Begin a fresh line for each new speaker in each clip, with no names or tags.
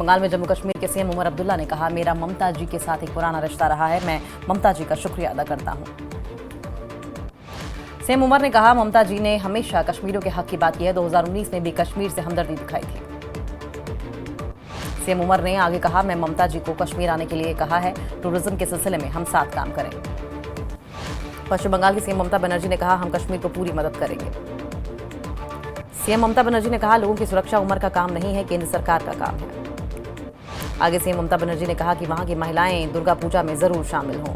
बंगाल में जम्मू कश्मीर के सीएम उमर अब्दुल्ला ने कहा, मेरा ममता जी के साथ एक पुराना रिश्ता रहा है, मैं ममता जी का शुक्रिया अदा करता हूं। सीएम उमर ने कहा, ममता जी ने हमेशा कश्मीरियों के हक की बात की है। 2019 में भी कश्मीर से हमदर्दी दिखाई थी। सीएम उमर ने आगे कहा, मैं ममता जी को कश्मीर आने के लिए कहा है, टूरिज्म के सिलसिले में हम साथ काम करें। पश्चिम बंगाल की सीएम ममता बनर्जी ने कहा, हम कश्मीर को पूरी मदद करेंगे। सीएम ममता बनर्जी ने कहा, लोगों की सुरक्षा उमर का काम नहीं है, केंद्र सरकार का काम है। आगे सीएम ममता बनर्जी ने कहा कि वहां की महिलाएं दुर्गा पूजा में जरूर शामिल हों।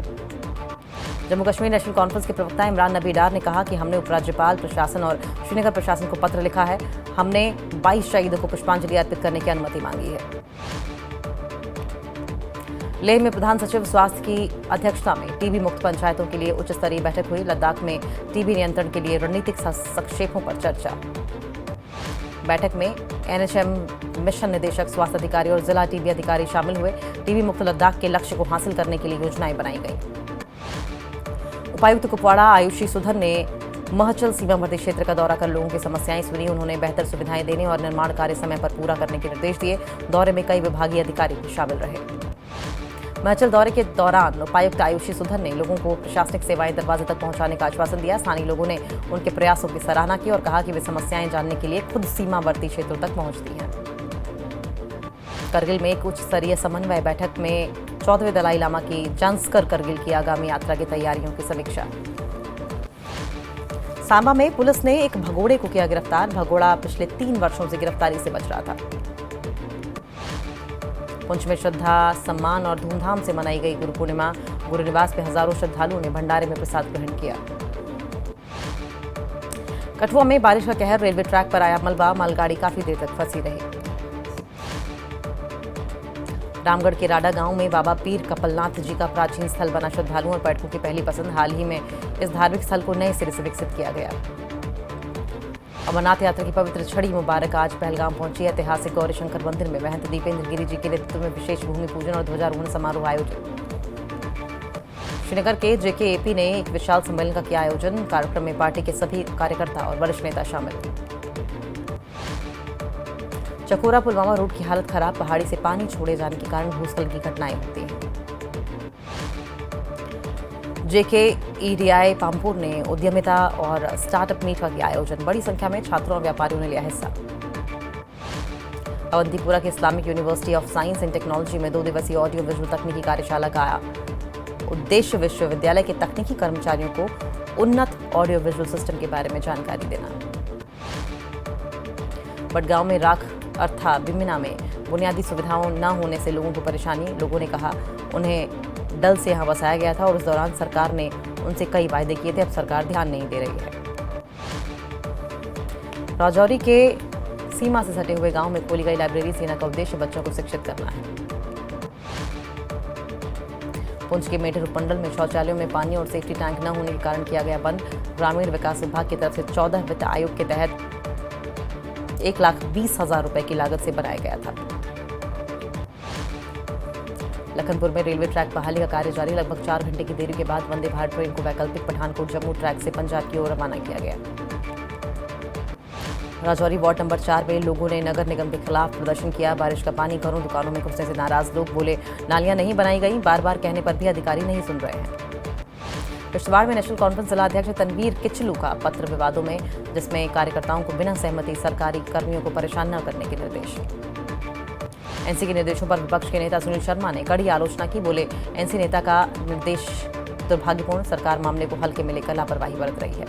जम्मू कश्मीर नेशनल कॉन्फ्रेंस के प्रवक्ता इमरान नबी डार ने कहा कि हमने उपराज्यपाल प्रशासन और श्रीनगर प्रशासन को पत्र लिखा है। हमने 22 शहीदों को पुष्पांजलि अर्पित करने की अनुमति मांगी है। लेह में प्रधान सचिव स्वास्थ्य की अध्यक्षता में टीबी मुक्त पंचायतों के लिए उच्च स्तरीय बैठक हुई। लद्दाख में टीबी नियंत्रण के लिए रणनीतिक संक्षेपों पर चर्चा। बैठक में एनएचएम मिशन निदेशक, स्वास्थ्य अधिकारी और जिला टीबी अधिकारी शामिल हुए। टीबी मुक्त लद्दाख के लक्ष्य को हासिल करने के लिए योजनाएं बनाई गई। उपायुक्त कुपवाड़ा आयुषी सुधन ने महचल सीमावर्ती क्षेत्र का दौरा कर लोगों की समस्याएं सुनी। उन्होंने बेहतर सुविधाएं देने और निर्माण कार्य समय पर पूरा करने के निर्देश दिए। दौरे में कई विभागीय अधिकारी भी शामिल रहे। महचल दौरे के दौरान उपायुक्त आयुषी सुधन ने लोगों को प्रशासनिक सेवाएं दरवाजे तक पहुंचाने का आश्वासन दिया। स्थानीय लोगों ने उनके प्रयासों की सराहना की और कहा कि वे समस्याएं जानने के लिए खुद सीमावर्ती क्षेत्रों तक पहुंचती हैं। करगिल में एक उच्च स्तरीय समन्वय बैठक में 14वें दलाई लामा की जांस्कर करगिल की आगामी यात्रा की तैयारियों की समीक्षा। सांबा में पुलिस ने एक भगोड़े को किया गिरफ्तार। भगोड़ा पिछले 3 वर्षों से गिरफ्तारी से बच रहा था। पुंछ में श्रद्धा, सम्मान और धूमधाम से मनाई गई गुरु पूर्णिमा। गुरु निवास में हजारों श्रद्धालुओं ने भंडारे में प्रसाद ग्रहण किया। कठुआ में बारिश का कहर, रेलवे ट्रैक पर आया मलबा। मालगाड़ी काफी देर तक फंसी रही। रामगढ़ के राडा गांव में बाबा पीर कपलनाथ जी का प्राचीन स्थल बना। श्रद्धालुओं और पर्यटकों की पहली पसंद। हाल ही में इस धार्मिक स्थल को नए सिरे से विकसित किया गया। अमरनाथ यात्रा की पवित्र छड़ी मुबारक आज पहलगाम पहुंची। ऐतिहासिक गौरीशंकर मंदिर में महंत दीपेंद्र गिरी जी के नेतृत्व में विशेष भूमि पूजन और ध्वजारोहण समारोह आयोजित। श्रीनगर के जेकेएपी ने एक विशाल सम्मेलन का किया आयोजन। कार्यक्रम में पार्टी के सभी कार्यकर्ता और वरिष्ठ नेता शामिल। चकोरा पुलवामा रोड की हालत खराब। पहाड़ी से पानी छोड़े जाने के कारण भूस्खलन की घटनाएं होती हैं। जेकेईडीआई पामपुर ने उद्यमिता और स्टार्टअप मीट का किया आयोजन। बड़ी संख्या में छात्रों और व्यापारियों ने लिया हिस्सा। अवंतीपुरा के Islamic university of science and technology में 2 दिवसीय ऑडियो विजुअल तकनीकी कार्यशाला का उद्देश्य विश्वविद्यालय के तकनीकी कर्मचारियों को उन्नत ऑडियो विजुअल सिस्टम के बारे में जानकारी देना। बडगांव में राख अर्था बिमिना में बुनियादी सुविधाओं न होने से लोगों को परेशानी। लोगों ने कहा उन्हें डल से यहां बसाया गया था और उस दौरान सरकार ने उनसे कई वायदे किए थे। अब सरकार ध्यान नहीं दे रही है। राजौरी के सीमा से सटे हुए गांव में खोली गई लाइब्रेरी। सेना का उद्देश्य बच्चों को शिक्षित करना है। पुंछ के मेढर उपमंडल में शौचालयों में पानी और सेफ्टी टैंक न होने के कारण किया गया बंद। ग्रामीण विकास विभाग की तरफ से 14 वित्त आयोग के तहत 1,20,000 रुपए की लागत से बनाया गया था। लखनपुर में रेलवे ट्रैक बहाली का कार्य जारी। लगभग 4 घंटे की देरी के बाद वंदे भारत ट्रेन को वैकल्पिक पठानकोट जम्मू ट्रैक से पंजाब की ओर रवाना किया गया। राजौरी वार्ड नंबर 4 में लोगों ने नगर निगम के खिलाफ प्रदर्शन किया। बारिश का पानी घरों दुकानों में घुसने से नाराज लोग बोले, नालियां नहीं बनाई गई। बार बार कहने पर भी अधिकारी नहीं सुन रहे हैं। किश्तवाड़ में नेशनल कॉन्फ्रेंस जिला अध्यक्ष तनवीर किचलू का पत्र विवादों में, जिसमें कार्यकर्ताओं को बिना सहमति सरकारी कर्मियों को परेशान न करने के निर्देश। एनसी के निर्देशों पर विपक्ष के नेता सुनील शर्मा ने कड़ी आलोचना की। बोले, एनसी नेता का निर्देश दुर्भाग्यपूर्ण। सरकार मामले को हल्के में लेकर लापरवाही बरत रही है।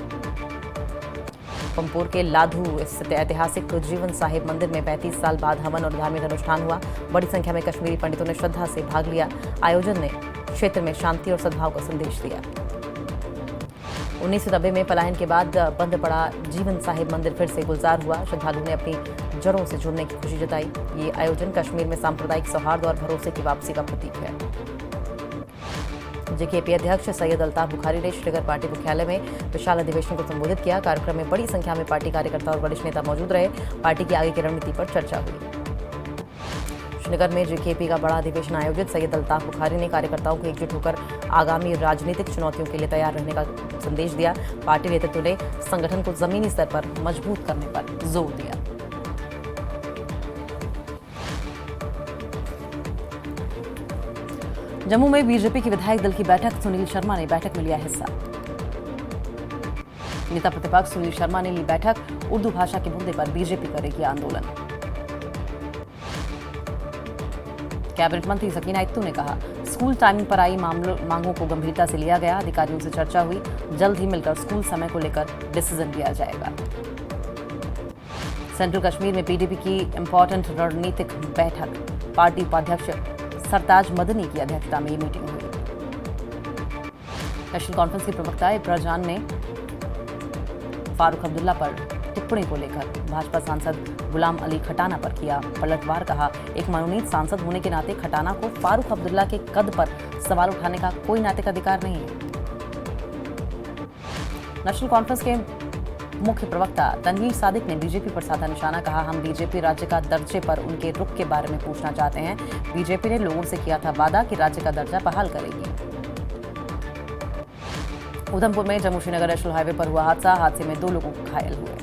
पंपोर के लाधू स्थित ऐतिहासिक जीवन साहिब मंदिर में 35 साल बाद हवन और धार्मिक अनुष्ठान हुआ। बड़ी संख्या में कश्मीरी पंडितों ने श्रद्धा से भाग लिया। आयोजन ने क्षेत्र में शांति और सद्भाव का संदेश दिया। 1990 में पलायन के बाद बंद पड़ा जीवन साहिब मंदिर फिर से गुलजार हुआ। श्रद्धालुओं ने अपनी जड़ों से जुड़ने की खुशी जताई। ये आयोजन कश्मीर में सांप्रदायिक सौहार्द और भरोसे की वापसी का प्रतीक है। जेकेपी अध्यक्ष सैयद अल्ताफ बुखारी ने श्रीनगर पार्टी मुख्यालय में विशाल अधिवेशन को संबोधित किया। कार्यक्रम में बड़ी संख्या में पार्टी कार्यकर्ता और वरिष्ठ नेता मौजूद रहे। पार्टी की आगे की रणनीति पर चर्चा हुई। श्रीनगर में जेकेपी का बड़ा अधिवेशन आयोजित। सैयद अल्ताफ बुखारी ने कार्यकर्ताओं को एकजुट होकर आगामी राजनीतिक चुनौतियों के लिए तैयार रहने का संदेश दिया। पार्टी नेतृत्व ने संगठन को जमीनी स्तर पर मजबूत करने पर जोर दिया। जम्मू में बीजेपी की विधायक दल की बैठक, सुनील शर्मा ने बैठक में लिया हिस्सा। नेता प्रतिपक्ष सुनील शर्मा ने ली बैठक, उर्दू भाषा के मुद्दे पर बीजेपी करेगी आंदोलन। कैबिनेट मंत्री सकीना इत्तू ने कहा, स्कूल टाइमिंग पर आई मांगों को गंभीरता से लिया गया, अधिकारियों से चर्चा हुई, जल्द ही मिलकर स्कूल समय को लेकर डिसीजन लिया जाएगा। सेंट्रल कश्मीर में पीडीपी की इंपॉर्टेंट रणनीतिक बैठक, पार्टी उपाध्यक्ष सरताज मदनी की अध्यक्षता में ये मीटिंग हुई। नेशनल कॉन्फ्रेंस की प्रवक्ता इब्रा जान ने फारूक अब्दुल्ला पर टिप्पणी को लेकर भाजपा सांसद गुलाम अली खटाना पर किया पलटवार, कहा, एक मनोनीत सांसद होने के नाते खटाना को फारूक अब्दुल्ला के कद पर सवाल उठाने का कोई नैतिक अधिकार नहीं है। नेशनल कॉन्फ्रेंस के मुख्य प्रवक्ता तनवीर सादिक ने बीजेपी पर साधा निशाना, कहा, हम बीजेपी राज्य का दर्जे पर उनके रुख के बारे में पूछना चाहते हैं। बीजेपी ने लोगों से किया था वादा कि राज्य का दर्जा बहाल करेगी। उधमपुर में जम्मू श्रीनगर नेशनल हाईवे पर हुआ हादसे में 2 लोग घायल हुए।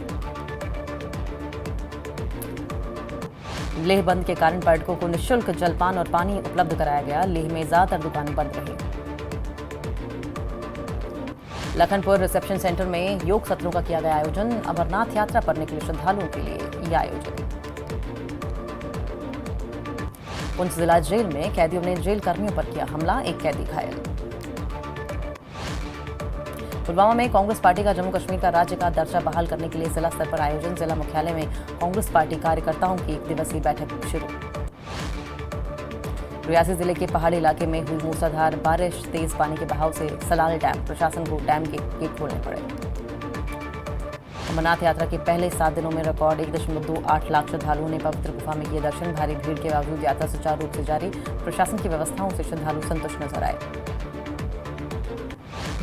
लेह बंद के कारण पर्यटकों को निःशुल्क जलपान और पानी उपलब्ध कराया गया। लेह में ज्यादातर दुकानें बंद रही। लखनपुर रिसेप्शन सेंटर में योग सत्रों का किया गया आयोजन, अमरनाथ यात्रा पर निकले श्रद्धालुओं के लिए यह आयोजन। पुंछ जिला जेल में कैदियों ने जेल कर्मियों पर किया हमला, 1 कैदी घायल। पुलवामा में कांग्रेस पार्टी का जम्मू कश्मीर का राज्य का दर्जा बहाल करने के लिए जिला स्तर पर आयोजन, जिला मुख्यालय में कांग्रेस पार्टी कार्यकर्ताओं की 1 दिवसीय बैठक शुरू। रियासी जिले के पहाड़ी इलाके में हुई मूसलाधार बारिश, तेज पानी के बहाव से सलाल डैम, प्रशासन को डैम के गेट खोलने पड़े। अमरनाथ यात्रा के पहले 7 दिनों में रिकॉर्ड 1.28 लाख श्रद्धालुओं ने पवित्र गुफा में किए दर्शन। भारी भीड़ के बावजूद यात्रा सुचारू रूप से जारी, प्रशासन की व्यवस्थाओं से श्रद्धालु संतुष्ट नजर आए।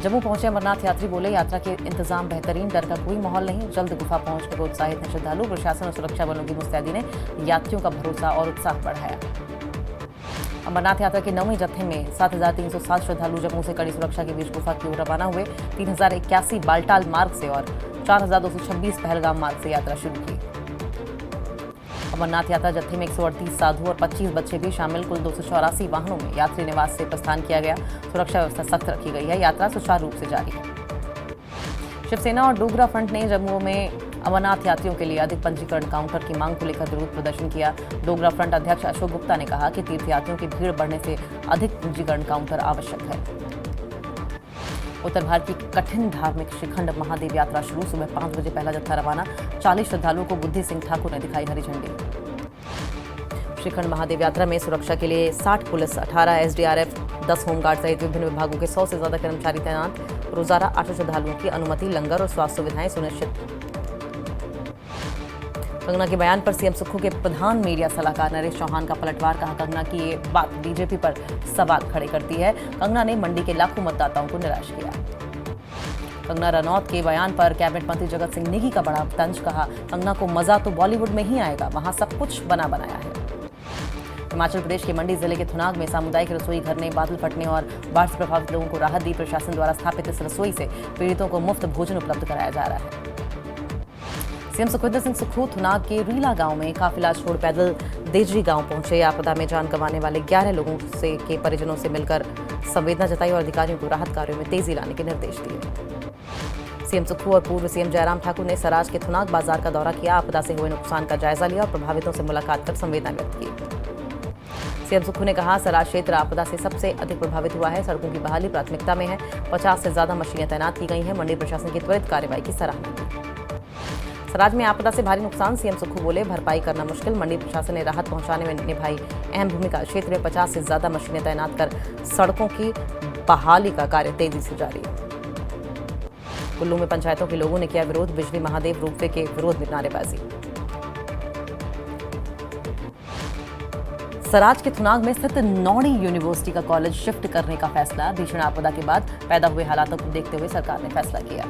जम्मू पहुंचे अमरनाथ यात्री बोले, यात्रा के इंतजाम बेहतरीन, डर का कोई माहौल नहीं, जल्द गुफा पहुंचने को उत्साहित हैं श्रद्धालु। प्रशासन और सुरक्षा बलों की मुस्तैदी ने यात्रियों का भरोसा और उत्साह बढ़ाया। अमरनाथ यात्रा के 9वें जत्थे में 7,307 श्रद्धालु जम्मू से कड़ी सुरक्षा के बीच गुफा की ओर रवाना हुए। 3,081 बालटाल मार्ग से और 4,226 पहलगाम मार्ग से यात्रा शुरू की। अमरनाथ यात्रा जत्थे में 138 साधु और 25 बच्चे भी शामिल, कुल 284 वाहनों में यात्री निवास से प्रस्थान किया गया। सुरक्षा व्यवस्था सख्त रखी गई है। यात्रा सुचारू रूप से जारी है। शिवसेना और डोगरा फ्रंट ने जम्मू में अमरनाथ यात्रियों के लिए अधिक पंजीकरण काउंटर की मांग को लेकर विरोध प्रदर्शन किया। डोगरा फ्रंट अध्यक्ष अशोक गुप्ता ने कहा कि तीर्थयात्रियों की भीड़ बढ़ने से अधिक पंजीकरण काउंटर आवश्यक है। उत्तर भारत की कठिन धार्मिक श्रीखंड महादेव यात्रा शुरू, सुबह 5 बजे पहला जत्था रवाना। 40 श्रद्धालुओं को बुद्धि सिंह ठाकुर ने दिखाई हरी झंडी। श्रीखंड महादेव यात्रा में सुरक्षा के लिए 60 पुलिस, 18 एसडीआरएफ, 10 होमगार्ड सहित विभिन्न विभागों के 100 से ज्यादा कर्मचारी तैनात। रोजाना 800 श्रद्धालुओं की अनुमति, लंगर और स्वास्थ्य सुविधाएं सुनिश्चित। कंगना के बयान पर सीएम सुक्खू के प्रधान मीडिया सलाहकार नरेश चौहान का पलटवार, कहा, कंगना की ये बात बीजेपी पर सवाल खड़े करती है। कंगना ने मंडी के लाखों मतदाताओं को निराश किया। कंगना रनौत के बयान पर कैबिनेट मंत्री जगत सिंह नेगी का बड़ा तंज, कहा, कंगना को मजा तो बॉलीवुड में ही आएगा, वहां सब कुछ बना बनाया है। हिमाचल प्रदेश के मंडी जिले के थुनाग में सामुदायिक रसोई घर ने बादल फटने और बाढ़ से प्रभावित लोगों को राहत दी। प्रशासन द्वारा स्थापित इस रसोई से पीड़ितों को मुफ्त भोजन उपलब्ध कराया जा रहा है। सीएम सुखविंदर सिंह सुक्खू थुनाग के रीला गांव में काफिला छोड़ पैदल देजरी गांव पहुंचे। आपदा में जान गंवाने वाले 11 लोगों से के परिजनों से मिलकर संवेदना जताई और अधिकारियों को राहत कार्यों में तेजी लाने के निर्देश दिए। सीएम सुक्खू और पूर्व सीएम जयराम ठाकुर ने सराज के थुनाग बाजार का दौरा किया, आपदा से हुए नुकसान का जायजा लिया और प्रभावितों से मुलाकात कर संवेदना व्यक्त की। सीएम सुक्खू ने कहा, सराज क्षेत्र आपदा से सबसे अधिक प्रभावित हुआ है, सड़कों की बहाली प्राथमिकता में है। 50 से ज्यादा मशीनें तैनात की गई हैं। मंडी प्रशासन की त्वरित कार्रवाई की सराहना की। सराज में आपदा से भारी नुकसान, सीएम सुक्खू बोले, भरपाई करना मुश्किल, मंडी प्रशासन ने राहत पहुंचाने में निभाई अहम भूमिका। क्षेत्र में 50 से ज्यादा मशीनें तैनात कर सड़कों की बहाली का कार्य तेजी से जारी है। कुल्लू में पंचायतों के लोगों ने किया विरोध, बिजली महादेव रोपवे के विरोध में नारेबाजी। सराज के थुनाग में स्थित नौड़ी यूनिवर्सिटी का कॉलेज शिफ्ट करने का फैसला, भीषण आपदा के बाद पैदा हुए हालातों को देखते हुए सरकार ने फैसला किया।